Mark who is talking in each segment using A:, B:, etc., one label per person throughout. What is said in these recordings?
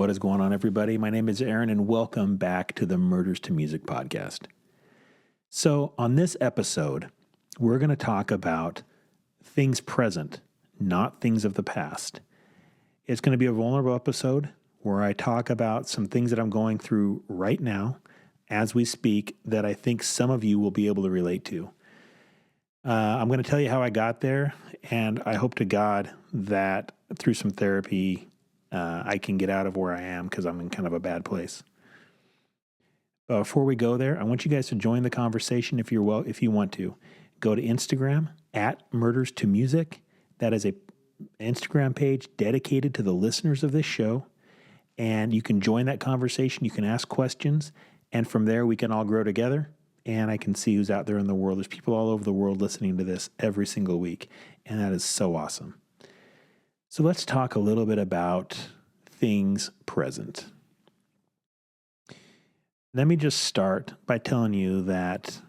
A: What is going on, everybody? My name is Aaron, and welcome back to the Murders to Music podcast. So, on this episode, we're going to talk about things present, not things of the past. It's going to be a vulnerable episode where I talk about some things that I'm going through right now as we speak that I think some of you will be able to relate to. I'm going to tell you how I got there, and I hope to God that through some therapy, I can get out of where I am because I'm in kind of a bad place. Before we go there, I want you guys to join the conversation if you want to. Go to Instagram at Murders to Music. That is a Instagram page dedicated to the listeners of this show, and you can join that conversation. You can ask questions, and from there we can all grow together. And I can see who's out there in the world. There's people all over the world listening to this every single week, and that is so awesome. So let's talk a little bit about things present. Let me just start by telling you that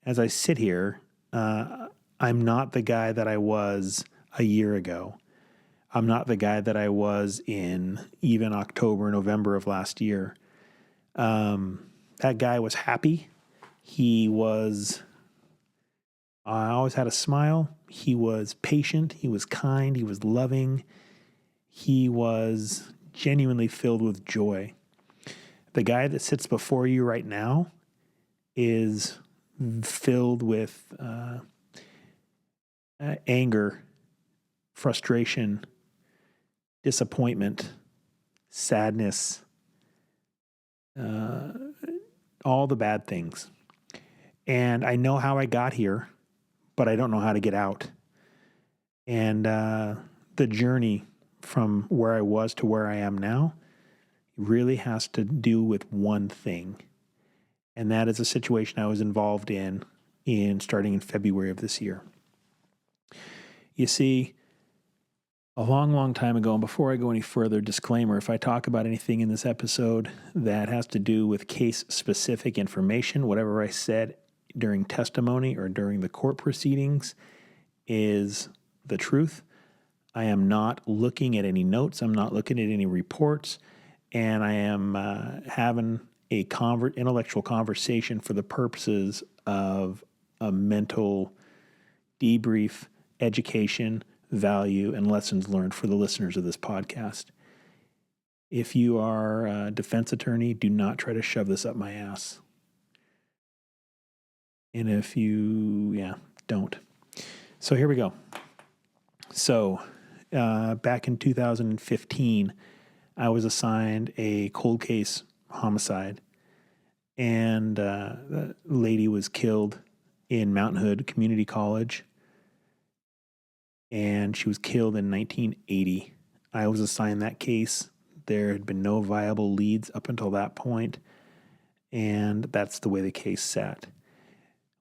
A: as I sit here, I'm not the guy that I was a year ago. I'm not the guy that I was in even October, November of last year. That guy was happy. I always had a smile. He was patient. He was kind. He was loving. He was genuinely filled with joy. The guy that sits before you right now is filled with anger, frustration, disappointment, sadness, all the bad things. And I know how I got here, but I don't know how to get out. And the journey from where I was to where I am now really has to do with one thing. And that is a situation I was involved in starting in February of this year. You see, a long, long time ago, and before I go any further, disclaimer, if I talk about anything in this episode that has to do with case-specific information, whatever I said during testimony or during the court proceedings is the truth. I am not looking at any notes. I'm not looking at any reports. And I am having a intellectual conversation for the purposes of a mental debrief, education, value, and lessons learned for the listeners of this podcast. If you are a defense attorney, do not try to shove this up my ass. And if you, don't. So here we go. So back in 2015, I was assigned a cold case homicide, and the lady was killed in Mountain Hood Community College, and she was killed in 1980. I was assigned that case. There had been no viable leads up until that point, and that's the way the case sat.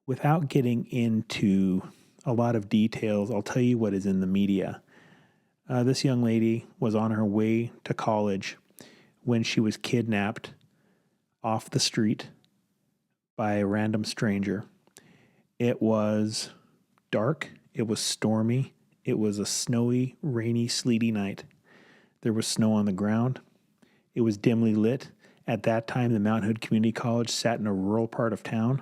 A: Without getting into a lot of details, I'll tell you what is in the media. This young lady was on her way to college when she was kidnapped off the street by a random stranger. It was dark. It was stormy. It was a snowy, rainy, sleety night. There was snow on the ground. It was dimly lit. At that time, the Mount Hood Community College sat in a rural part of town.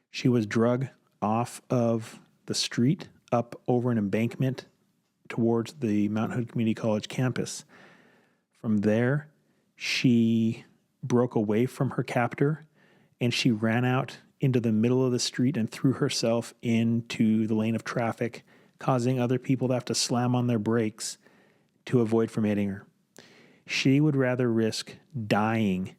A: She was dragged off of the street up over an embankment towards the Mount Hood Community College campus. From there, she broke away from her captor, and she ran out into the middle of the street and threw herself into the lane of traffic, causing other people to have to slam on their brakes to avoid from hitting her. She would rather risk dying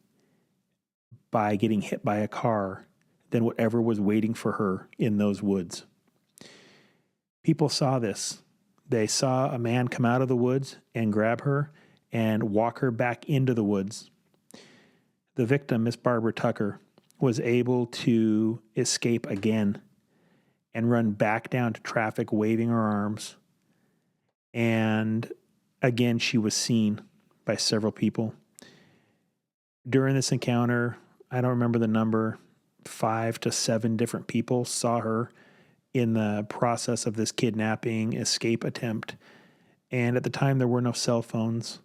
A: by getting hit by a car than whatever was waiting for her in those woods. People saw this. They saw a man come out of the woods and grab her and walk her back into the woods. The victim, Miss Barbara Tucker, was able to escape again and run back down to traffic waving her arms. And again, she was seen by several people. During this encounter, I don't remember the number, 5 to 7 different people saw her in the process of this kidnapping escape attempt. And at the time, there were no cell phones.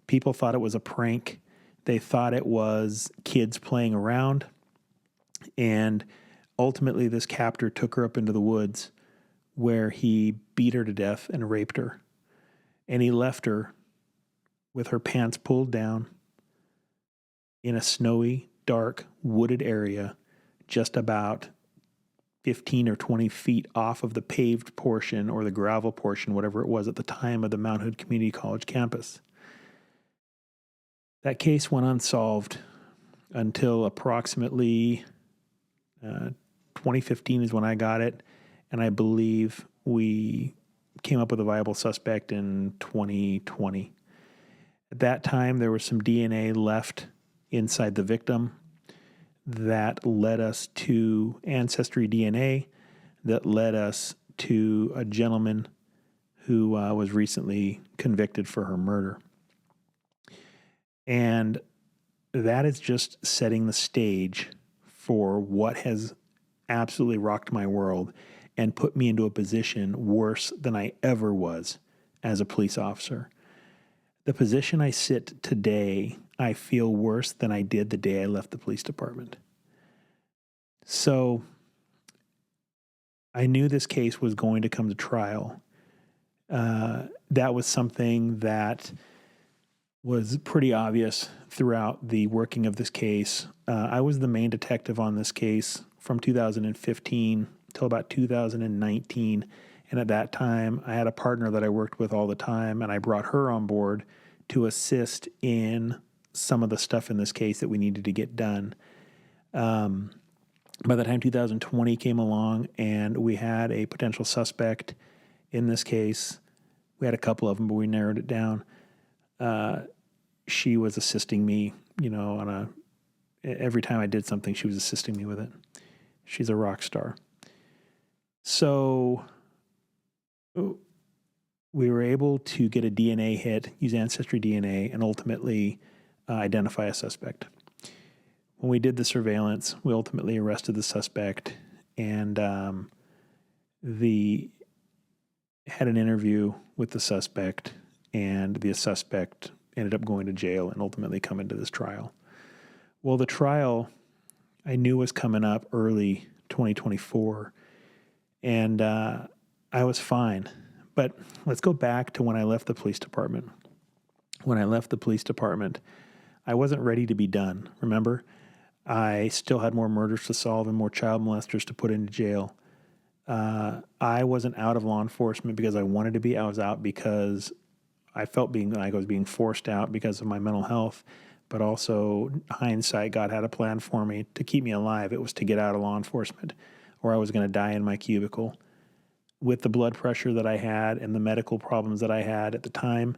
A: People thought it was a prank. They thought it was kids playing around. And ultimately, this captor took her up into the woods where he beat her to death and raped her. And he left her with her pants pulled down in a snowy, dark, wooded area just about 15 or 20 feet off of the paved portion or the gravel portion, whatever it was at the time, of the Mount Hood Community College campus. That case went unsolved until approximately 2015 is when I got it, and I believe we came up with a viable suspect in 2020. At that time, there was some DNA left inside the victim that led us to ancestry DNA, that led us to a gentleman who was recently convicted for her murder. And that is just setting the stage for what has absolutely rocked my world and put me into a position worse than I ever was as a police officer. The position I sit today, I feel worse than I did the day I left the police department. So I knew this case was going to come to trial. That was something that was pretty obvious throughout the working of this case. I was the main detective on this case from 2015 till about 2019. And at that time, I had a partner that I worked with all the time, and I brought her on board to assist in some of the stuff in this case that we needed to get done. By the time 2020 came along and we had a potential suspect in this case, we had a couple of them, but we narrowed it down. She was assisting me, every time I did something, she was assisting me with it. She's a rock star. So we were able to get a DNA hit, use ancestry DNA, and ultimately identify a suspect. When we did the surveillance, we ultimately arrested the suspect and had an interview with the suspect, and the suspect ended up going to jail and ultimately coming to this trial. Well, the trial I knew was coming up early 2024, and I was fine. But let's go back to when I left the police department. When I left the police department, I wasn't ready to be done. Remember? I still had more murders to solve and more child molesters to put into jail. I wasn't out of law enforcement because I wanted to be. I was out because I felt like I was being forced out because of my mental health. But also, hindsight, God had a plan for me to keep me alive. It was to get out of law enforcement, or I was going to die in my cubicle. With the blood pressure that I had and the medical problems that I had at the time,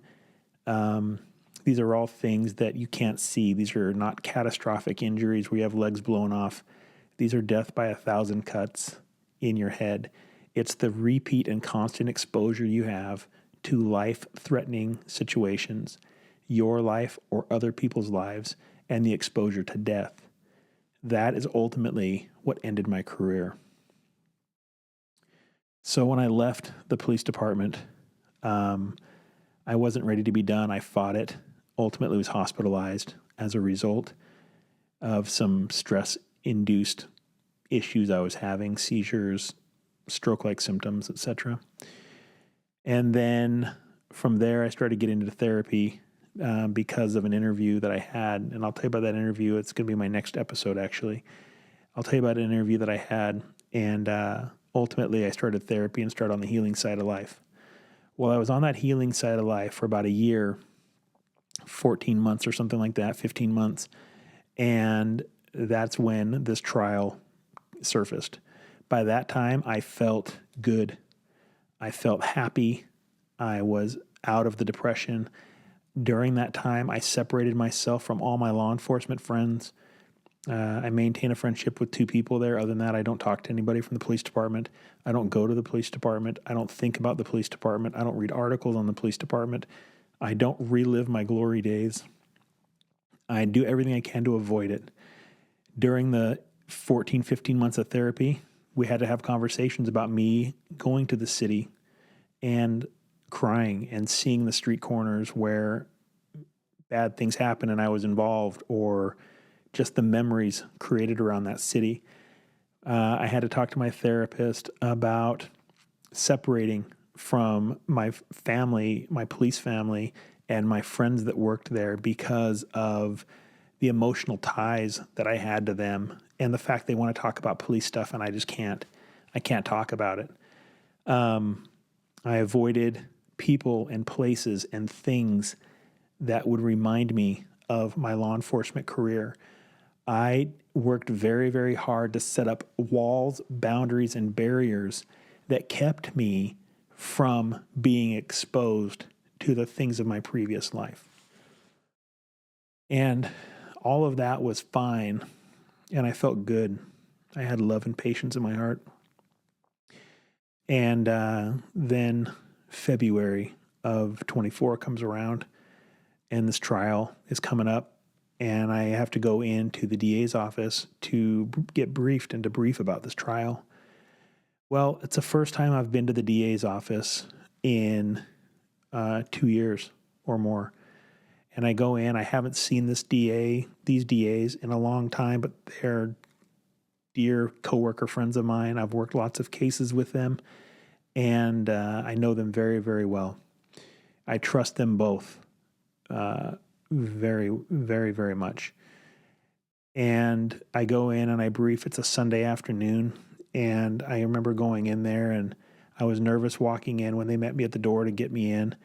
A: these are all things that you can't see. These are not catastrophic injuries where you have legs blown off. These are death by 1,000 cuts in your head. It's the repeat and constant exposure you have to life-threatening situations, your life or other people's lives, and the exposure to death. That is ultimately what ended my career. So when I left the police department, I wasn't ready to be done. I fought it. Ultimately was hospitalized as a result of some stress-induced issues I was having, seizures, stroke-like symptoms, etc. And then from there, I started getting into therapy because of an interview that I had. And I'll tell you about that interview. It's going to be my next episode, actually. I'll tell you about an interview that I had. And ultimately, I started therapy and started on the healing side of life. Well, I was on that healing side of life for about a year, 14 months or something like that, 15 months. And that's when this trial surfaced. By that time, I felt good. I felt happy. I was out of the depression. During that time, I separated myself from all my law enforcement friends. I maintain a friendship with 2 people there. Other than that, I don't talk to anybody from the police department. I don't go to the police department. I don't think about the police department. I don't read articles on the police department. I don't relive my glory days. I do everything I can to avoid it. During the 14, 15 months of therapy, we had to have conversations about me going to the city and crying and seeing the street corners where bad things happened and I was involved, or just the memories created around that city. I had to talk to my therapist about separating from my family, my police family, and my friends that worked there because of the emotional ties that I had to them and the fact they want to talk about police stuff and I just can't. I can't talk about it. I avoided people and places and things that would remind me of my law enforcement career. I worked very, very hard to set up walls, boundaries, and barriers that kept me from being exposed to the things of my previous life. And all of that was fine, and I felt good. I had love and patience in my heart. And then February of 24 comes around, and this trial is coming up, and I have to go into the DA's office to get briefed and to brief about this trial. Well, it's the first time I've been to the DA's office in 2 years or more. And I go in, I haven't seen these DAs in a long time, but they're dear coworker friends of mine. I've worked lots of cases with them, and I know them very, very well. I trust them both very, very, very much. And I go in and I brief. It's a Sunday afternoon, and I remember going in there, and I was nervous walking in when they met me at the door to get me in.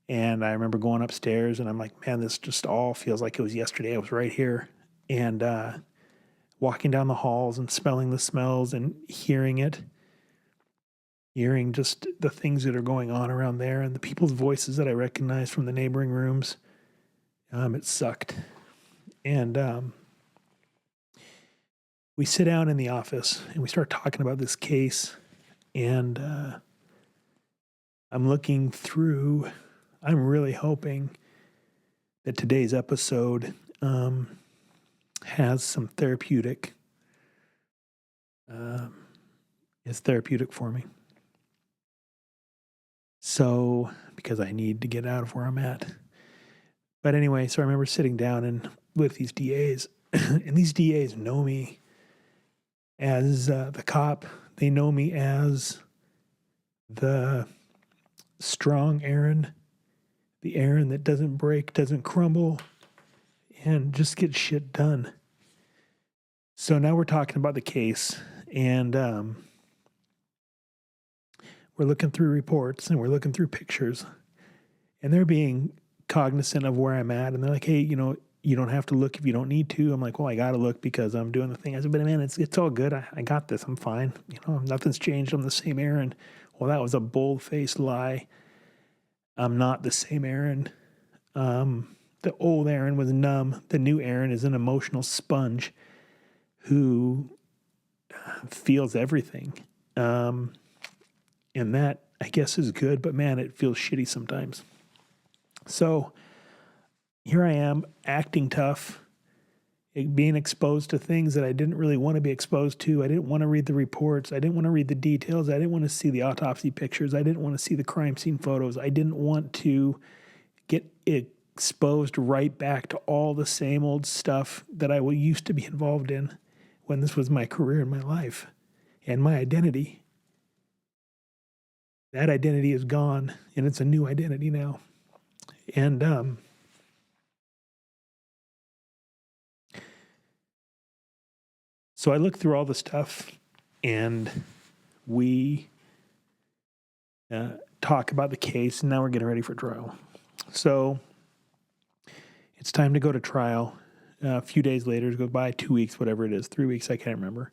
A: And I remember going upstairs, and I'm like, man, this just all feels like it was yesterday. I was right here. And walking down the halls and smelling the smells and hearing just the things that are going on around there and the people's voices that I recognized from the neighboring rooms, it sucked. And we sit down in the office, and we start talking about this case. And I'm looking through... I'm really hoping that today's episode has some therapeutic, is therapeutic for me. So, because I need to get out of where I'm at. But anyway, so I remember sitting down and with these DAs, and these DAs know me as the cop. They know me as the strong Aaron. The Aaron that doesn't break, doesn't crumble, and just gets shit done. So now we're talking about the case, and we're looking through reports, and we're looking through pictures, and they're being cognizant of where I'm at, and they're like, hey, you don't have to look if you don't need to. I'm like, well, I got to look because I'm doing the thing. I said, but man, it's all good. I got this. I'm fine. Nothing's changed. I'm the same Aaron. Well, that was a bold-faced lie. I'm not the same Aaron. The old Aaron was numb. The new Aaron is an emotional sponge who feels everything. And that, I guess, is good, but man, it feels shitty sometimes. So here I am, acting tough, being exposed to things that I didn't really want to be exposed to. I didn't want to read the reports. I didn't want to read the details. I didn't want to see the autopsy pictures. I didn't want to see the crime scene photos. I didn't want to get exposed right back to all the same old stuff that I used to be involved in when this was my career and my life and my identity. That identity is gone, and it's a new identity now. And so I looked through all the stuff, and we talk about the case, and now we're getting ready for trial. So it's time to go to trial. A few days later, it goes by, 2 weeks, whatever it is, 3 weeks, I can't remember.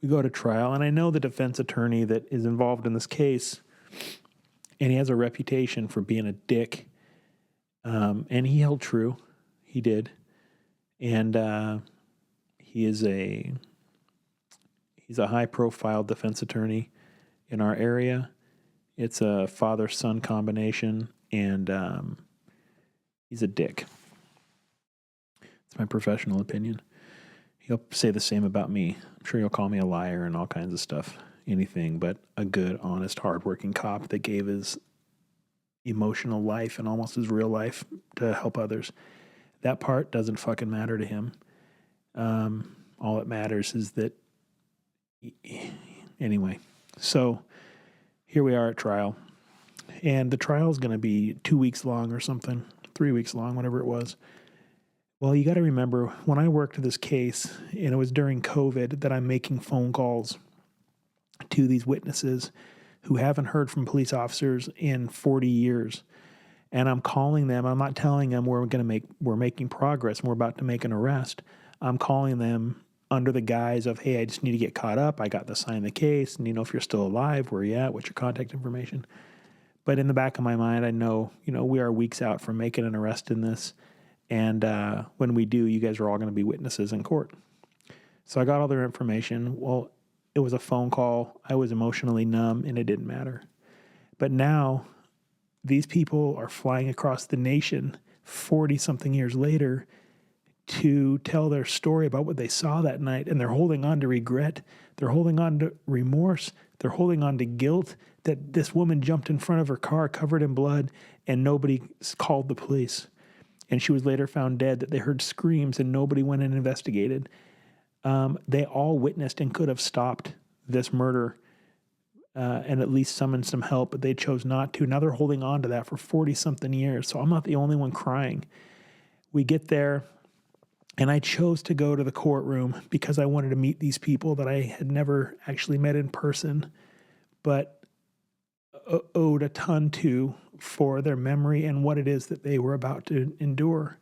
A: We go to trial, and I know the defense attorney that is involved in this case, and he has a reputation for being a dick, and he held true. He did. And he's a high-profile defense attorney in our area. It's a father-son combination, and he's a dick. It's my professional opinion. He'll say the same about me. I'm sure he'll call me a liar and all kinds of stuff. Anything but a good, honest, hardworking cop that gave his emotional life and almost his real life to help others. That part doesn't fucking matter to him. All that matters is that, anyway. So here we are at trial. And the trial is going to be 2 weeks long or something, 3 weeks long, whatever it was. Well, you got to remember, when I worked this case, and it was during COVID, that I'm making phone calls to these witnesses who haven't heard from police officers in 40 years. And I'm calling them. I'm not telling them we're making progress and we're about to make an arrest. I'm calling them under the guise of, hey, I just need to get caught up. I got to sign the case. And, if you're still alive, where are you at? What's your contact information? But in the back of my mind, I know, we are weeks out from making an arrest in this. And when we do, you guys are all going to be witnesses in court. So I got all their information. Well, it was a phone call. I was emotionally numb, and it didn't matter. But now these people are flying across the nation 40-something years later to tell their story about what they saw that night, and they're holding on to regret. They're holding on to remorse. They're holding on to guilt that this woman jumped in front of her car covered in blood, and nobody called the police. And she was later found dead, that they heard screams and nobody went and investigated. They all witnessed and could have stopped this murder and at least summoned some help, but they chose not to. Now they're holding on to that for 40-something years. So I'm not the only one crying. We get there, and I chose to go to the courtroom because I wanted to meet these people that I had never actually met in person, but owed a ton to for their memory and what it is that they were about to endure.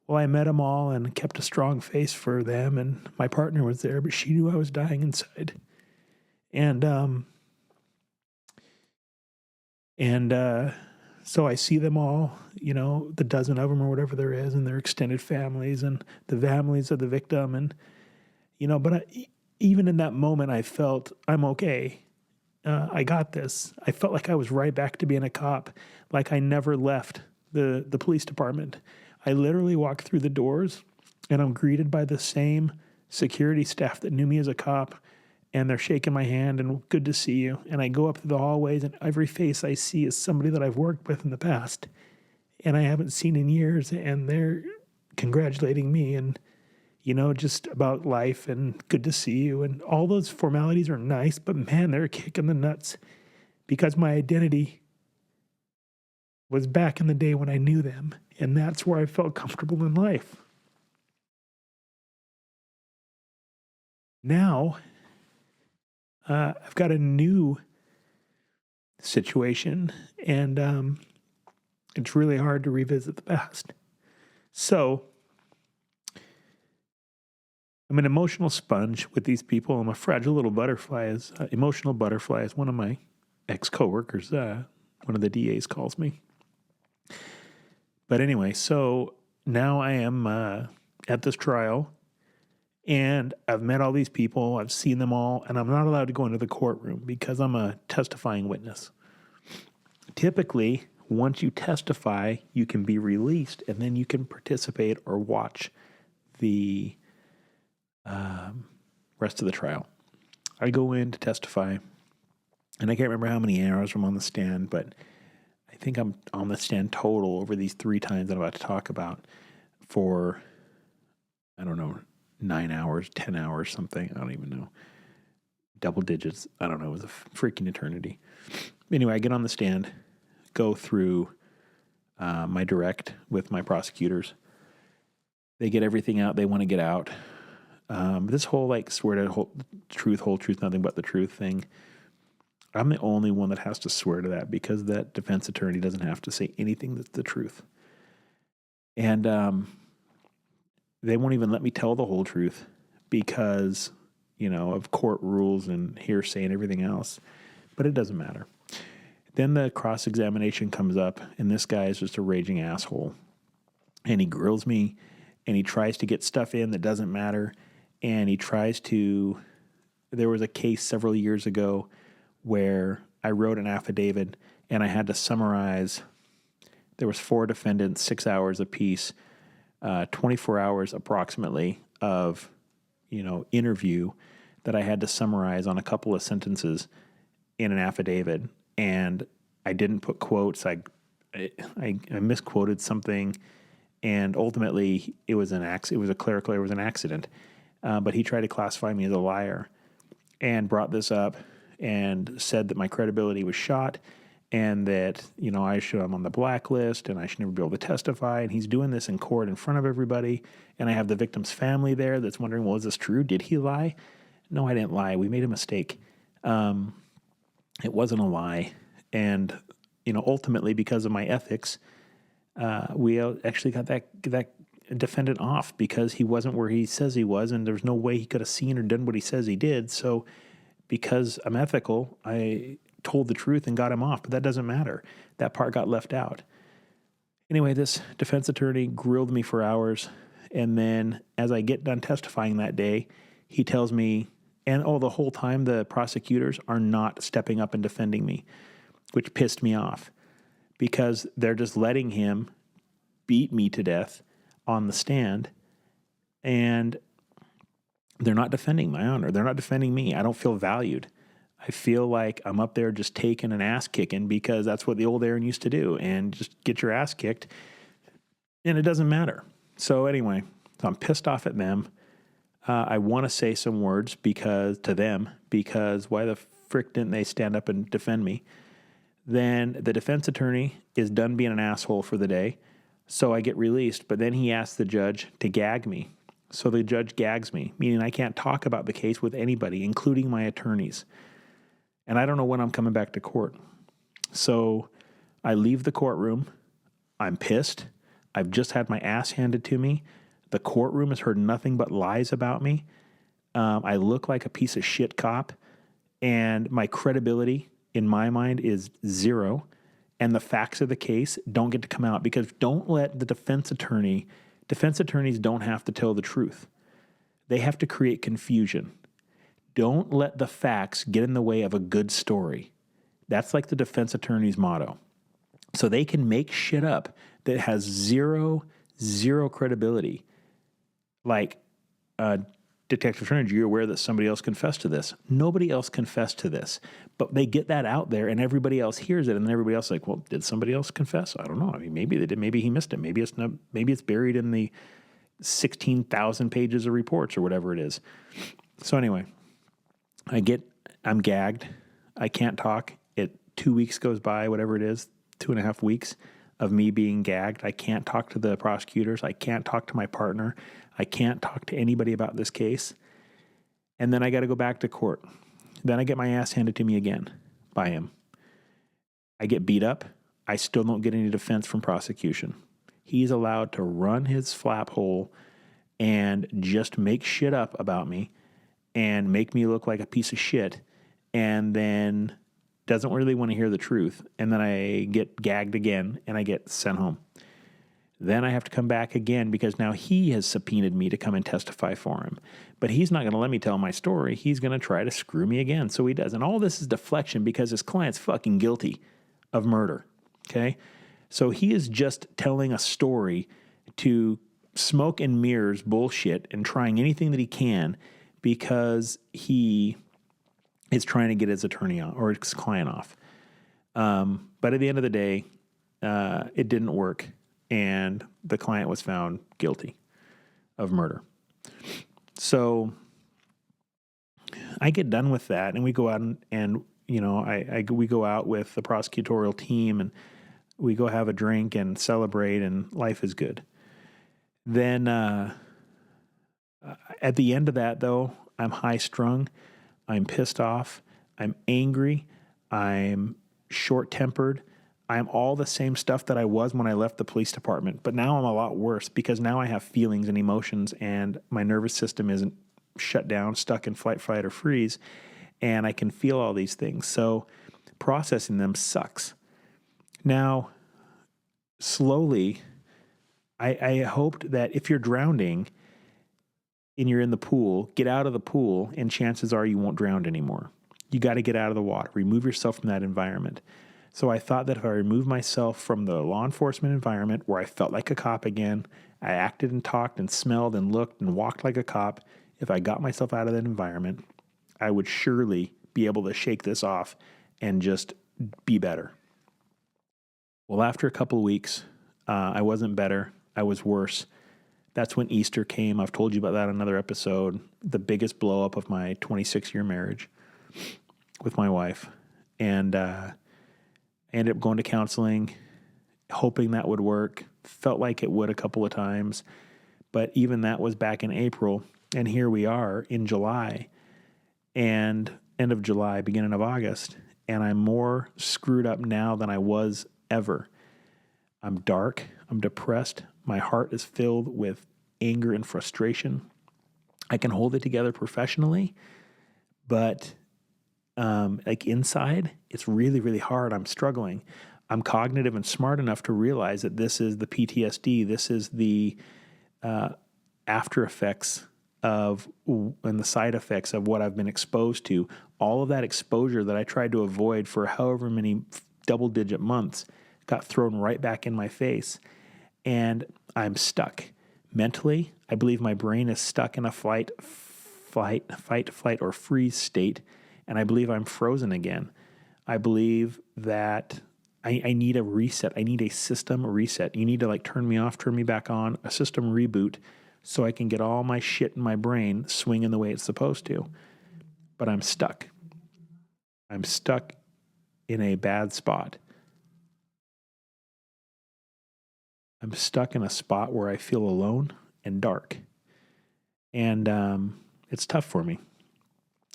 A: Well, I met them all and kept a strong face for them, and my partner was there, but she knew I was dying inside. And so I see them all, the dozen of them or whatever there is, and their extended families and the families of the victim. And, but even in that moment, I felt I'm okay. I got this. I felt like I was right back to being a cop, like I never left the police department. I literally walked through the doors, and I'm greeted by the same security staff that knew me as a cop, and they're shaking my hand and good to see you. And I go up through the hallways, and every face I see is somebody that I've worked with in the past and I haven't seen in years, and they're congratulating me and, just about life and good to see you. And all those formalities are nice, but man, they're kicking the nuts because my identity was back in the day when I knew them, and that's where I felt comfortable in life. Now, I've got a new situation, and it's really hard to revisit the past. So, I'm an emotional sponge with these people. I'm a fragile little butterfly, emotional butterfly, as one of my ex-coworkers, one of the DAs calls me. But anyway, so now I am at this trial, and I've met all these people. I've seen them all, and I'm not allowed to go into the courtroom because I'm a testifying witness. Typically, once you testify, you can be released, and then you can participate or watch the rest of the trial. I go in to testify, and I can't remember how many hours I'm on the stand, but I think I'm on the stand total over these 3 times that I'm about to talk about for, 9 hours, 10 hours, something. I don't even know. Double digits. I don't know. It was a freaking eternity. Anyway, I get on the stand, go through my direct with my prosecutors. They get everything out they want to get out. This whole swear to whole truth, nothing but the truth thing. I'm the only one that has to swear to that because that defense attorney doesn't have to say anything that's the truth. And they won't even let me tell the whole truth because, of court rules and hearsay and everything else. But it doesn't matter. Then the cross-examination comes up, and this guy is just a raging asshole. And he grills me, and he tries to get stuff in that doesn't matter. And he tries to... There was a case several years ago where I wrote an affidavit, and I had to summarize. There was 4 defendants, 6 hours apiece, 24 hours approximately of, interview that I had to summarize on a couple of sentences in an affidavit. And I didn't put quotes. I misquoted something, and ultimately it was an accident. It was a clerical error. It was an accident. But he tried to classify me as a liar and brought this up and said that my credibility was shot and that, I'm on the blacklist and I should never be able to testify. And he's doing this in court in front of everybody. And I have the victim's family there that's wondering, well, is this true? Did he lie? No, I didn't lie. We made a mistake. It wasn't a lie. And, ultimately because of my ethics, we actually got that defendant off because he wasn't where he says he was, and there's no way he could have seen or done what he says he did. So because I'm ethical, I told the truth and got him off, but that doesn't matter. That part got left out. Anyway, this defense attorney grilled me for hours, and then as I get done testifying that day, he tells me, and the whole time the prosecutors are not stepping up and defending me, which pissed me off because they're just letting him beat me to death on the stand, and they're not defending my honor. They're not defending me. I don't feel valued. I feel like I'm up there just taking an ass kicking because that's what the old Aaron used to do, and just get your ass kicked, and it doesn't matter. So anyway, I'm pissed off at them. I want to say some words to them because why the frick didn't they stand up and defend me? Then the defense attorney is done being an asshole for the day. So I get released, but then he asks the judge to gag me. So the judge gags me, meaning I can't talk about the case with anybody, including my attorneys. And I don't know when I'm coming back to court. So I leave the courtroom. I'm pissed. I've just had my ass handed to me. The courtroom has heard nothing but lies about me. I look like a piece of shit cop, and my credibility in my mind is zero. And the facts of the case don't get to come out because don't let the defense attorneys don't have to tell the truth. They have to create confusion. Don't let the facts get in the way of a good story. That's like the defense attorney's motto. So they can make shit up that has zero credibility. Like, Detective Turner, you're aware that somebody else confessed to this. Nobody else confessed to this. But they get that out there and everybody else hears it, and then everybody else is like, well, did somebody else confess? I don't know. I mean, maybe they did. Maybe he missed it. Maybe it's buried in the 16,000 pages of reports or whatever it is. So anyway, I'm gagged. I can't talk. 2 weeks goes by, whatever it is, 2.5 weeks of me being gagged. I can't talk to the prosecutors. I can't talk to my partner. I can't talk to anybody about this case. And then I got to go back to court. Then I get my ass handed to me again by him. I get beat up. I still don't get any defense from prosecution. He's allowed to run his flap hole and just make shit up about me and make me look like a piece of shit, and then doesn't really want to hear the truth. And then I get gagged again and I get sent home. Then I have to come back again because now he has subpoenaed me to come and testify for him. But he's not going to let me tell my story. He's going to try to screw me again. So he does. And all this is deflection because his client's fucking guilty of murder. Okay? So he is just telling a story to smoke and mirrors bullshit and trying anything that he can because he is trying to get his attorney off or his client off. But at the end of the day, it didn't work. And the client was found guilty of murder. So I get done with that, and we go out and we go out with the prosecutorial team, and we go have a drink and celebrate, and life is good. Then at the end of that, though, I'm high strung, I'm pissed off, I'm angry, I'm short-tempered. I'm all the same stuff that I was when I left the police department, but now I'm a lot worse because now I have feelings and emotions and my nervous system isn't shut down, stuck in flight, fight, or freeze, and I can feel all these things. So processing them sucks. Now, slowly, I hoped that if you're drowning and you're in the pool, get out of the pool and chances are you won't drown anymore. You got to get out of the water. Remove yourself from that environment. So I thought that if I removed myself from the law enforcement environment where I felt like a cop again, I acted and talked and smelled and looked and walked like a cop, if I got myself out of that environment, I would surely be able to shake this off and just be better. Well, after a couple of weeks, I wasn't better. I was worse. That's when Easter came. I've told you about that in another episode. The biggest blow up of my 26-year marriage with my wife. And I ended up going to counseling, hoping that would work. Felt like it would a couple of times. But even that was back in April. And here we are in July and end of July, beginning of August. And I'm more screwed up now than I was ever. I'm dark. I'm depressed. My heart is filled with anger and frustration. I can hold it together professionally, but like inside, it's really, really hard. I'm struggling. I'm cognitive and smart enough to realize that this is the PTSD. This is the after effects of and the side effects of what I've been exposed to. All of that exposure that I tried to avoid for however many double-digit months got thrown right back in my face, and I'm stuck. Mentally, I believe my brain is stuck in a fight, flight, or freeze state, and I believe I'm frozen again. I believe that I need a reset. I need a system reset. You need to like turn me off, turn me back on, a system reboot, so I can get all my shit in my brain swinging the way it's supposed to. But I'm stuck. I'm stuck in a bad spot. I'm stuck in a spot where I feel alone and dark. And it's tough for me.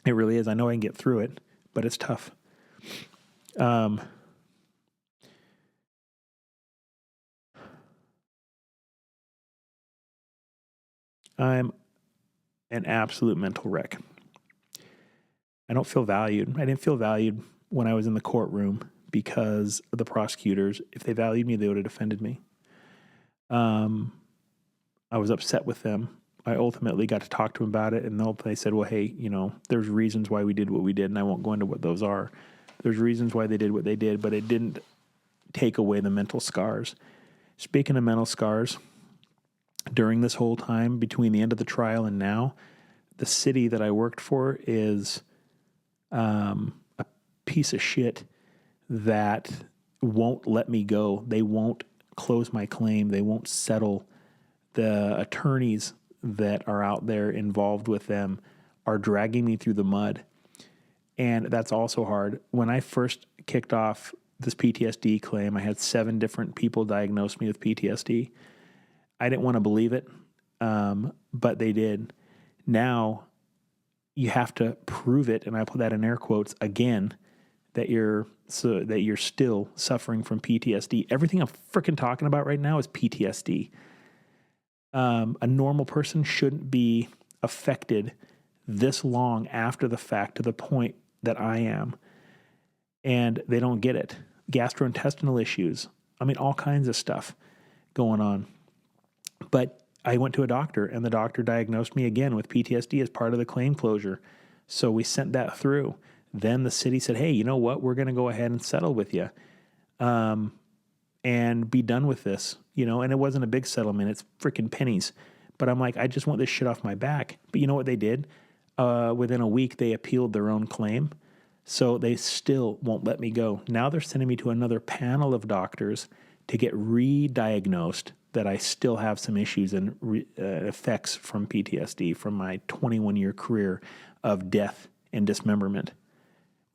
A: It really is. I know I can get through it, but it's tough. I'm an absolute mental wreck. I don't feel valued. I didn't feel valued when I was in the courtroom because the prosecutors, if they valued me, they would have defended me. I was upset with them. I ultimately got to talk to them about it, and they said, well, hey, there's reasons why we did what we did, and I won't go into what those are. There's reasons why they did what they did, but it didn't take away the mental scars. Speaking of mental scars, during this whole time between the end of the trial and now, the city that I worked for is a piece of shit that won't let me go. They won't close my claim. They won't settle. The attorneys that are out there involved with them are dragging me through the mud. And that's also hard. When I first kicked off this PTSD claim, I had 7 different people diagnose me with PTSD. I didn't want to believe it, but they did. Now, you have to prove it, and I put that in air quotes again, that you're still suffering from PTSD. Everything I'm freaking talking about right now is PTSD. A normal person shouldn't be affected this long after the fact to the point that I am. And they don't get it. Gastrointestinal issues. I mean, all kinds of stuff going on. But I went to a doctor, and the doctor diagnosed me again with PTSD as part of the claim closure. So we sent that through. Then the city said, hey, you know what? We're going to go ahead and settle with you and be done with this. And it wasn't a big settlement. It's freaking pennies. But I'm like, I just want this shit off my back. But you know what they did? Within a week, they appealed their own claim. So they still won't let me go. Now they're sending me to another panel of doctors to get re-diagnosed that I still have some issues and effects from PTSD from my 21-year career of death and dismemberment.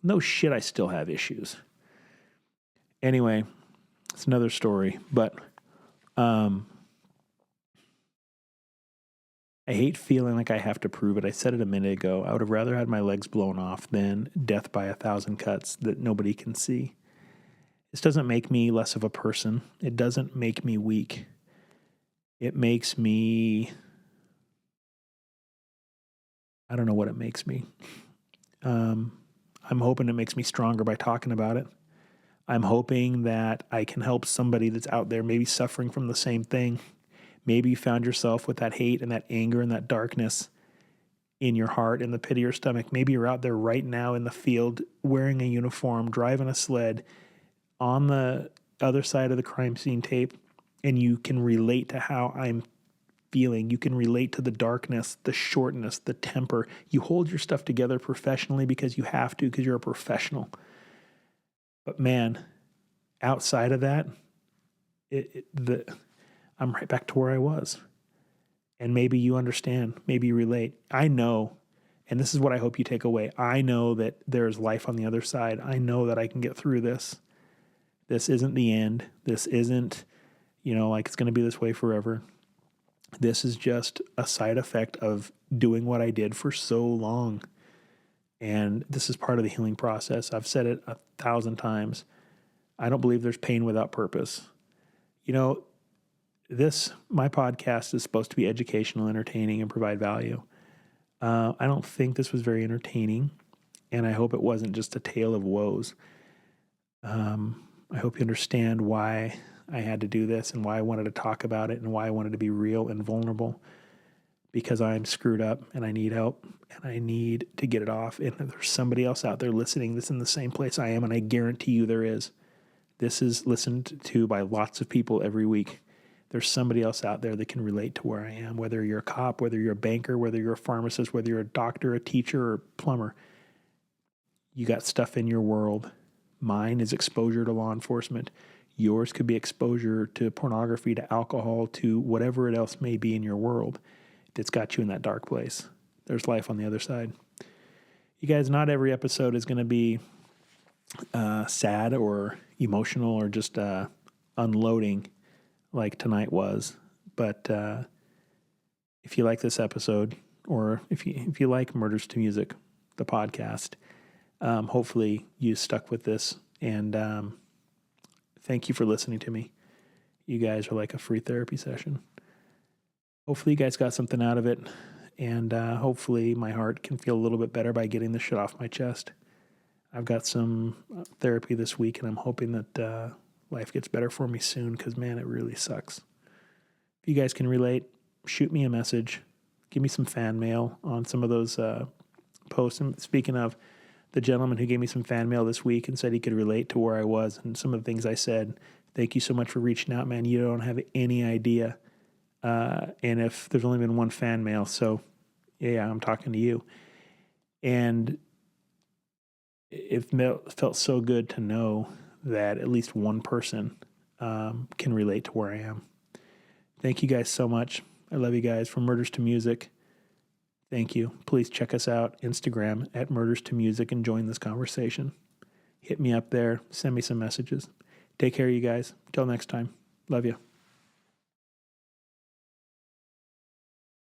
A: No shit, I still have issues. Anyway, it's another story, but I hate feeling like I have to prove it. I said it a minute ago. I would have rather had my legs blown off than death by 1,000 cuts that nobody can see. This doesn't make me less of a person. It doesn't make me weak. It makes me... I don't know what it makes me. I'm hoping it makes me stronger by talking about it. I'm hoping that I can help somebody that's out there maybe suffering from the same thing. Maybe you found yourself with that hate and that anger and that darkness in your heart, in the pit of your stomach. Maybe you're out there right now in the field wearing a uniform, driving a sled on the other side of the crime scene tape, and you can relate to how I'm feeling. You can relate to the darkness, the shortness, the temper. You hold your stuff together professionally because you have to, because you're a professional. But man, outside of that, I'm right back to where I was. And maybe you understand, maybe you relate. I know, and this is what I hope you take away. I know that there's life on the other side. I know that I can get through this. This isn't the end. This isn't, like it's going to be this way forever. This is just a side effect of doing what I did for so long. And this is part of the healing process. I've said it 1,000 times. I don't believe there's pain without purpose. My podcast is supposed to be educational, entertaining, and provide value. I don't think this was very entertaining, and I hope it wasn't just a tale of woes. I hope you understand why I had to do this and why I wanted to talk about it and why I wanted to be real and vulnerable, because I'm screwed up and I need help and I need to get it off. And if there's somebody else out there listening that's in the same place I am, and I guarantee you there is. This is listened to by lots of people every week. There's somebody else out there that can relate to where I am, whether you're a cop, whether you're a banker, whether you're a pharmacist, whether you're a doctor, a teacher, or plumber. You got stuff in your world. Mine is exposure to law enforcement. Yours could be exposure to pornography, to alcohol, to whatever it else may be in your world that's got you in that dark place. There's life on the other side. You guys, not every episode is going to be sad or emotional or just unloading like tonight was. But if you like this episode, or if you like Murders to Music, the podcast, hopefully you stuck with this. And thank you for listening to me. You guys are like a free therapy session. Hopefully you guys got something out of it. And hopefully my heart can feel a little bit better by getting this shit off my chest. I've got some therapy this week, and I'm hoping that life gets better for me soon, because, man, it really sucks. If you guys can relate, shoot me a message. Give me some fan mail on some of those posts. And speaking of, the gentleman who gave me some fan mail this week and said he could relate to where I was and some of the things I said, thank you so much for reaching out, man. You don't have any idea. And if there's only been one fan mail, so yeah, I'm talking to you. And it felt so good to know that at least one person can relate to where I am. Thank you guys so much. I love you guys. From Murders to Music, thank you. Please check us out, Instagram at Murders to Music, and join this conversation. Hit me up there. Send me some messages. Take care, you guys. Till next time. Love you.